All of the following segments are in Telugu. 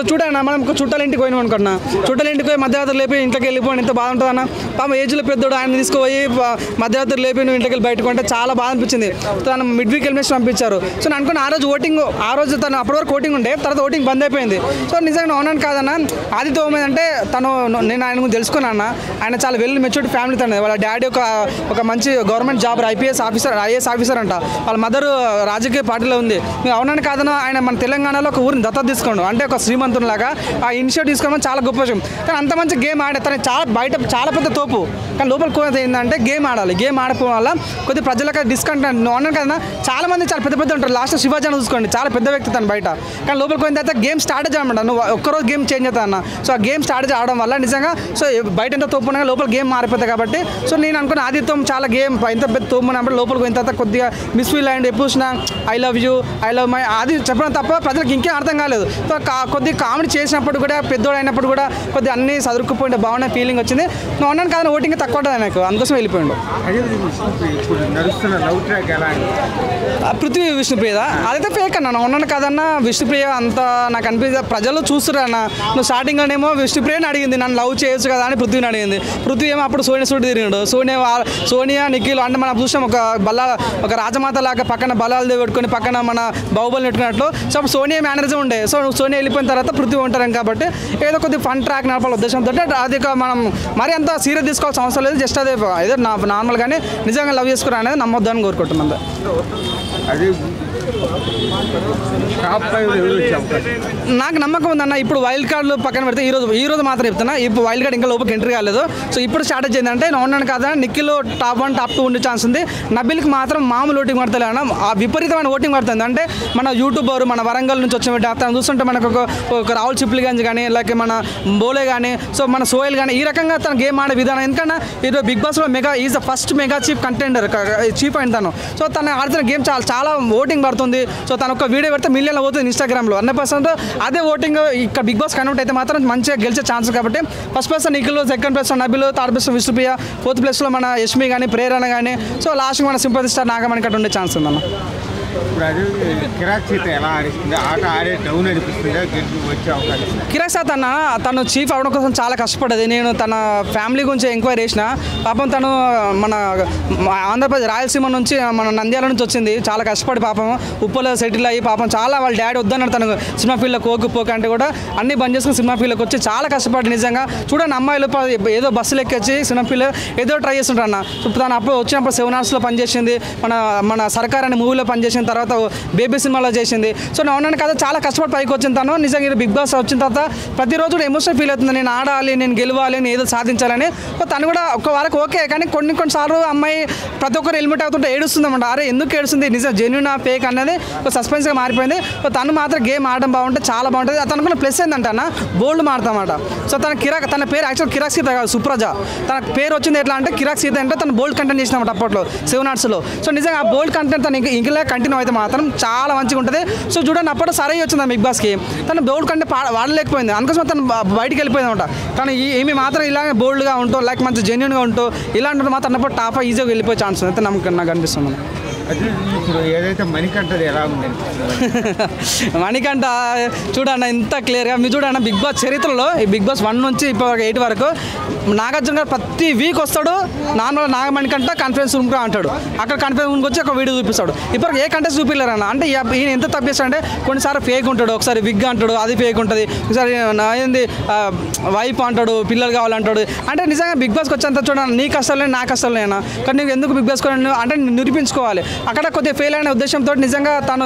చూడన్నా మనం చుట్టాల ఇంటికి పోయినాం అనుకున్నా చుట్టాల ఇంటికి పోయి మధ్యరాత్రి లేపి ఇంట్లోకి వెళ్ళిపోయి ఎంత బాధ ఉంటుంది అన్న పాపం ఏజ్లో పెద్దోడు ఆయన తీసుకుపోయి మధ్యరాత్రి లేపి నువ్వు ఇంట్లోకి వెళ్ళి బయటకు అంటే చాలా బాధ అనిపించింది. తను మిడ్ వీక్ ఎలిమినేషన్ పంపించారు. సో నేను అనుకున్న ఆ రోజు తను అప్పటి వరకు ఓటింగ్ ఉండే, తర్వాత ఓటింగ్ బంద్ అయిపోయింది. సో నిజంగా అవునాను కాదన్న ఆదిత్య ఓం అంటే నేను ఆయన గురించి తెలుసుకున్నాను. ఆయన చాలా వెల్ మెచ్యూర్డ్ ఫ్యామిలీ తన. వాళ్ళ డాడీ ఒక మంచి గవర్నమెంట్ జాబ్ ఐఏఎస్ ఆఫీసర్ అంట. వాళ్ళ మదర్ రాజకీయ పార్టీలో ఉంది. మీరు అవునాను కాదన్న ఆయన మన తెలంగాణలో ఒక ఊరిని దత్తత తీసుకోండు, అంటే ఒక శ్రీమంతునిలాగా ఆ ఇనిషియేటివ్ తీసుకోవడం చాలా గొప్ప విషయం. కానీ అంత మంచి గేమ్ ఆడే తను చాలా పెద్ద తోపు, కానీ లోపల కోరేది ఏంటంటే గేమ్ ఆడాలి. గేమ్ ఆడకపోవడం వల్ల కొద్ది ప్రజలకు డిస్కంటెంట్ అన్నాను కదా. చాలా మంది చాలా పెద్ద ఉంటారు. లాస్ట్ శివాజీ చూసుకోండి, చాలా పెద్ద వ్యక్తి తను బయట, కానీ లోపలికి పోయిన తర్వాత గేమ్ స్టార్ట్ చేయమంట. నువ్వు ఒక్కరోజు గేమ్ చేంజ్ అవుతా అన్న. సో ఆ గేమ్ స్టార్ట్ చేయడం వల్ల నిజంగా సో బయట ఎంత తోపు ఉన్నా లోపల గేమ్ మారిపోతుంది. కాబట్టి సో నేను అనుకున్న ఆదిత్యం చాలా గేమ్ ఇంత పెద్ద తోపు ఉన్నప్పుడు లోపలికి పోయిన తర్వాత కొద్దిగా మిస్ఫీల్ అయ్యండి. ఎప్పుడు చూసినా ఐ లవ్ యూ మై అది చెప్పడం తప్ప ప్రజలకు ఇంకేం అర్థం కాలేదు. సో కొద్దిగా కామెడీ చేసినప్పుడు కూడా పెద్దోడు అయినప్పుడు కూడా కొద్దిగా అన్ని చదువుకుపోయింటే బాగున్న ఫీలింగ్ వచ్చింది. నువ్వు అన్నాను కదా ఓటింగ్ తక్కువ ఉంటుంది నాకు, అందుకోసం వెళ్ళిపోయాడు. పృథ్వీ విష్ణుప్రియ అదైతే ఫేక్ అన్న. నువ్వు ఉన్నాను కదన్నా విష్ణుప్రియ అంత నాకు అనిపించింది. ప్రజలు చూస్తున్నారు అన్న. నువ్వు స్టార్టింగ్లోనేమో విష్ణుప్రియని అడిగింది, నన్ను లవ్ చేయొచ్చు కదా అని పృథ్వీని అడిగింది. పృథ్వీ ఏమో అప్పుడు సోనియా సూట్ తిరిగాడు. సోనియా నిఖిల్ అంటే మనం చూసాం ఒక రాజమాత లాగా పక్కన బలాలు పెట్టుకొని పక్కన మన బాహుబలిని పెట్టుకున్నట్లు. సో అప్పుడు సోనియా మేనేజర్ ఉండే. సో సోనియా వెళ్ళిపోయిన తర్వాత పృథ్వీ ఉంటారు కాబట్టి ఏదో కొద్దిగా ఫన్ ట్రాక్ నడపాలి ఉద్దేశంతో అది మనం మరీ అంత సీరియస్ తీసుకోవాల్సిన అవసరం లేదు. జస్ట్ అదే ఏదో నార్మల్గానే నిజంగా లవ్ చేసుకురా అనేది నమ్మొద్దని కోరుకుంటున్నాను. నాకు నమ్మకం ఉందన్న. ఇప్పుడు వైల్డ్ కార్డులు పక్కన పెడితే ఈరోజు మాత్రం చెప్తున్నా, ఇప్పుడు వైల్డ్ కార్డ్ ఇంకా లోపలికి ఎంట్రీ కాలేదు. సో ఇప్పుడు స్టార్ట్ అయ్యిందంటే నేను ఉన్నాను కదా నిఖిల్ టాప్ 1 టాప్ 2 ఉండే ఛాన్స్ ఉంది. నబిల్కి మాత్రం మామూలు ఓటింగ్ పడుతుంది అన్న. ఆ విపరీతమైన ఓటింగ్ పడుతుంది. అంటే మన యూట్యూబర్ మన వరంగల్ నుంచి వచ్చిన అతను చూస్తుంటే మనకు ఒక రాహుల్ చిప్లిగంజ్ కానీ లేక మన బోలే కానీ సో మన సోయల్ కానీ ఈ రకంగా తన గేమ్ ఆడే విధానం. ఎందుకంటే ఈరోజు బిగ్ బాస్లో is the first mega chief contender chief అయిన తను. సో తను ఆడుతున్న గేమ్ చాలా ఓటింగ్ పడుతుంది. సో తను ఒక వీడియో పెడితే మిలియన్లో పోతుంది ఇన్స్టాగ్రామ్లో 100%. అదే ఓటింగ్ ఇక్కడ బిగ్ బాస్ కన్వర్ట్ అయితే మాత్రం మంచిగా గెలిచే ఛాన్స్. కాబట్టి first place Nikhil, second place Nabil, third place Vishnupriya, fourth ప్లేస్లో మన యష్మి కానీ ప్రేరణ కానీ సో లాస్ట్ మన సింపతి స్టార్ నాగమణి కట్ట ఉండే ఛాన్స్ ఉందన్న. కిరాక్ సాత్ అన్న తను చీఫ్ అవడం కోసం చాలా కష్టపడ్డది. నేను తన ఫ్యామిలీ గురించి ఎంక్వైరీ చేసిన. పాపం తను మన ఆంధ్రప్రదేశ్ రాయలసీమ నుంచి మన నంద్యాల నుంచి వచ్చింది. చాలా కష్టపడి పాపం ఉప్పలో సెటిల్ అయ్యి పాపం చాలా వాళ్ళ డాడీ వద్దన్నాడు తను సినిమా ఫీల్డ్లో పోక అంటే కూడా అన్ని బంద్ చేసుకుని సినిమా ఫీల్డ్కి వచ్చి చాలా కష్టపడి నిజంగా చూడండి. అమ్మాయిలు ఏదో బస్సులు ఎక్కొచ్చి సినిమా ఫీల్డ్ ఏదో ట్రై చేస్తుంటారు అన్న. తను అప్పుడు వచ్చినప్పుడు 7 Hours పనిచేసింది. మన సర్కార్ అనే మూవీలో పనిచేసిన తర్వాత బేబీ సినిమాలో చేసింది. సో నేను ఉన్నాను కదా చాలా కష్టపడి పైకి వచ్చిన తను నిజంగా బిగ్ బాస్ వచ్చిన తర్వాత ప్రతిరోజు కూడా ఎమోషనల్ ఫీల్ అవుతుంది. నేను ఆడాలి, నేను గెలవాలి, నేను ఏదో సాధించాలని. తను కూడా ఒక వాళ్ళకి ఓకే, కానీ కొన్నిసార్లు అమ్మాయి ప్రతి ఒక్కరు ఎలిమిట్ అవుతుంటే ఏడుస్తుంది అన్నమాట. అరే ఎందుకు ఏడుస్తుంది, నిజం జెన్యూన్ ఫేక్ అనేది ఒక సస్పెన్స్గా మారిపోయింది. తను మాత్రం గేమ్ ఆడడం బాగుంటే చాలా బాగుంటుంది. తనకున్న ప్లస్ ఏంటంటే అన్న బోల్డ్ మారుతామన్నమాట. సో తన పేరు యాక్చువల్ కిరాక్ సీత కాదు, సుప్రజ. తన పేరు వచ్చింది ఎట్లా అంటే కిరాక్ సీత అంటే తను బోల్డ్ కంటెంట్ చేసినమాట అప్పట్లో 7 Hours. సో నిజంగా ఆ బోల్డ్ కంటెంట్ తను ఇంకా కంటిన్యూ అయితే మాత్రం చాలా మంచిగా ఉంటుంది. సో చూడండి అప్పుడు సరే వచ్చింది బిగ్ బాస్కి, తను బోల్డ్ కంటే వాడలేకపోయింది. అందుకోసం తను బయటికి వెళ్ళిపోయింది అనమాట. కానీ ఏమి మాత్రం ఇలాగే బోల్డ్గా ఉంటూ లైక్ మంచి జెన్యూన్గా ఉంటూ ఇలాంటి మాత్రం అన్నప్పుడు టాప్ ఈజీగా వెళ్ళిపోయే ఛాన్స్ ఉంది అయితే నాకు అనిపిస్తుంది. ఇప్పుడు ఏదైతే మణికంఠది ఎలా ఉంది మణికంఠ చూడన్న ఇంత క్లియర్గా మీరు చూడన్న బిగ్ బాస్ చరిత్రలో ఈ బిగ్ బాస్ 1 నుంచి ఇప్పుడు 8 వరకు నాగార్జున గారు ప్రతి వీక్ వస్తాడు. నార్మల్ నాగమణికంఠ కాన్ఫరెన్స్ రూమ్గా అంటాడు. అక్కడ కాన్ఫరెన్స్ రూమ్కి వచ్చి ఒక వీడియో చూపిస్తాడు. ఇప్పుడు ఏ కంటెస్ట్ చూపిలేరన్న. అంటే ఈయన ఎంత తప్పిస్తాడంటే కొన్నిసార్లు ఫేక్ ఉంటాడు, ఒకసారి విగ్ అంటాడు అది ఫేక్ ఉంటుంది, ఒకసారి ఏంది వైఫ్ అంటాడు, పిల్లలు కావాలంటాడు. అంటే నిజంగా బిగ్ బాస్కి వచ్చేంత చూడండి నీ కష్టాలే నా కష్టాలేనా, కానీ నీకు ఎందుకు బిగ్ బాస్ అంటే నిరూపించుకోవాలి. అక్కడ కొద్దిగా ఫెయిల్ అయిన ఉద్దేశంతో నిజంగా తను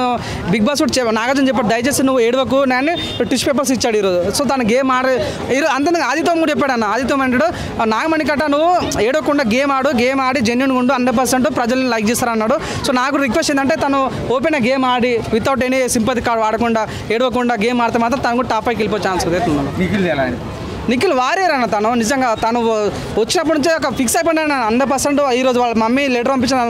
బిగ్ బాస్ నాగార్జున చెప్పాడు దయచేసి నువ్వు ఏడవకు, నేను టిష్యూ పేపర్స్ ఇచ్చాడు ఈరోజు. సో తను గేమ్ ఈరోజు అంత ఆదిత్యం కూడా చెప్పాడు అన్న. ఆదిత్యం అంటాడు నాగమణికంఠ నువ్వు ఏడవకుండా గేమ్ ఆడి జెన్యూన్గా ఉండు, 100% ప్రజల్ని లైక్ చేస్తారన్నాడు. సో నాకు రిక్వెస్ట్ ఏంటంటే తను ఓపెన్గా గేమ్ ఆడి వితౌట్ ఎనీ సింపతి కార్డ్ వాడకుండా ఏడవకుండా గేమ్ ఆడితే మాత్రం తను కూడా టాప్ 5కి వెళ్ళిపోయే ఛాన్స్ అవుతుంది. నిఖిల్ వారియర్ అన్న తను నిజంగా తను వచ్చినప్పటి నుంచే ఒక ఫిక్స్ అయిపోయినా 100%. ఈరోజు వాళ్ళ మమ్మీ లెటర్ పంపించిన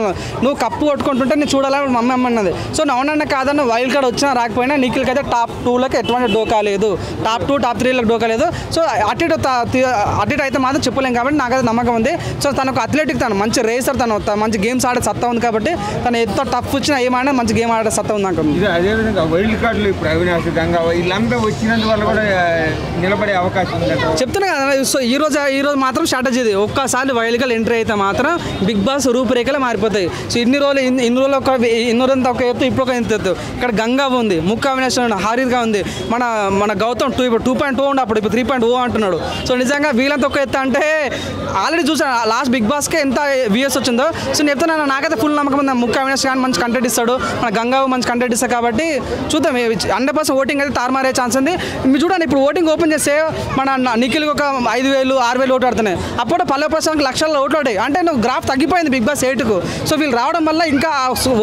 నువ్వు కప్పు కొట్టుకుంటుంటే నేను చూడాలని మమ్మీ అమ్మన్నది. సో అవునన్న కాదన్న వైల్డ్ కార్డ్ వచ్చినా రాకపోయినా నిఖిల్కి అయితే టాప్ 2లోకి ఎటువంటి డోకా లేదు, టాప్ 2 టాప్ 3లోకి డోకా లేదు. సో అటు ఇటు అయితే మాత్రం చెప్పలేం కాబట్టి నాకైతే నమ్మకం ఉంది. సో తనకు అథ్లెటిక్, తను మంచి రేసర్, తను మంచి గేమ్స్ ఆడే సత్తా ఉంది కాబట్టి తను ఎంత టఫ్ వచ్చినా ఏమైనా మంచి గేమ్ ఆడే సత్తా ఉంది అనుకుంది. ఇది అదేవిధంగా వైల్డ్ కార్డులు ఇప్పుడు అవినాష్, గంగా వీళ్ళంతా వచ్చినందువల్ల కూడా నిలబడే అవకాశం ఉంది చెప్తున్నా కదా. సో ఈరోజు మాత్రం స్ట్రాటజీ ఇది. ఒక్కసారి వైల్డ్ కార్డ్ ఎంట్రీ అయితే మాత్రం బిగ్ బాస్ రూపురేఖలు మారిపోతాయి. సో ఇన్ని రోజులు ఒక ఎత్తు, ఇప్పుడు ఒక ఎత్తు. ఇక్కడ గంగా ఉంది, ముక్క అవినాష్ హారీగా ఉంది, మన గౌతమ్ ఇప్పుడు 2.0 ఉండే, అప్పుడు ఇప్పుడు 3.0 అంటున్నాడు. సో నిజంగా వీళ్ళంతా ఒక ఎత్తు అంటే ఆల్రెడీ చూసాను లాస్ట్ బిగ్ బాస్కే ఎంత వ్యూస్ వచ్చిందో. సో నేను చెప్తున్నాను, నాకైతే ఫుల్ నమ్మకం ఉంది. ముక్క అవినాష్ కానీ మంచి కంటెంట్ ఇస్తాడు, మన గంగా మంచి కంటెంట్ ఇస్తాడు కాబట్టి చూద్దాం. 100% ఓటింగ్ అయితే తారుమారే ఛాన్స్ ఉంది. మీరు చూడండి, ఇప్పుడు ఓటింగ్ ఓపెన్ చేస్తే మన నిఖిల్కి ఒక 5,000 6,000 ఓట్లు ఆడుతున్నాయి. అప్పుడు పల్లె ప్రశాంత్ లక్షల్లో ఓట్లు ఆడాయి. అంటే నువ్వు గ్రాఫ్ తగ్గిపోయింది బిగ్ బాస్ 8కు. సో వీళ్ళు రావడం వల్ల ఇంకా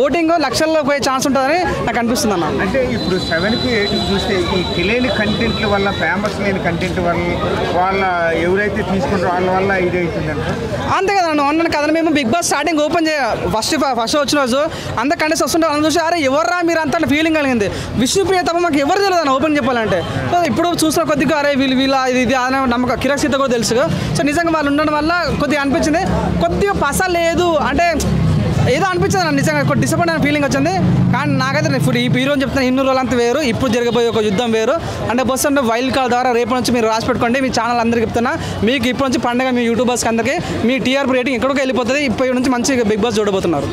ఓటింగ్ లక్షల్లో పోయే ఛాన్స్ ఉంటుందని నాకు అనిపిస్తుంది అన్న. అంటే ఇప్పుడు 7కి 8కి చూస్తే ఈ తెలియని కంటెంట్ల వల్ల, ఫేమస్ లేని కంటెంట్ వల్ల వాళ్ళ ఎవరైతే తీసుకుంటారో వాళ్ళ వల్ల ఇది అవుతుందంట. అంతే కదా అన్నాను కదా. మేము Bigg Boss starting open first వచ్చిన రోజు అంత కంటెస్ట్ వస్తుంటే వాళ్ళని చూసి అరే ఎవర్రా మీరు అంత ఫీలింగ్ కలిగింది. విష్ణుప్రియ తప్ప మాకు ఎవరు తెలియదు అని ఓపెన్ చెప్పాలంటే. సో ఇప్పుడు చూసిన కొద్దిగా అరే వీళ్ళ ఇది అనే నమ్మకం. కిరాక్ సీత కూడా తెలుసు. సో నిజంగా వాళ్ళు ఉండడం వల్ల కొద్దిగా అనిపించింది, కొద్దిగా పస లేదు అంటే ఏదో అనిపించింది నాకు. నిజంగా ఒక డిసప్పాయింట్ అయిన ఫీలింగ్ వచ్చింది. కానీ నాకైతే ఇప్పుడు ఈ హీరోని చెప్తాను, 200 రోజులంతా వేరు, ఇప్పుడు జరగబోయే ఒక యుద్ధం వేరు. 100% వైల్డ్ కార్డ్ ద్వారా రేపు నుంచి మీరు రాసి పెట్టుకోండి. మీ ఛానల్ అందరికీ చెప్తున్నా, మీకు ఇప్పుడు నుంచి పండుగ మీ యూట్యూబర్స్కి అందరికీ మీ టీఆర్పీ రేటింగ్ ఎక్కడికి వెళ్ళిపోతుంది. ఇప్పటి నుంచి మంచి బిగ్ బాస్ చూడబోతున్నారు.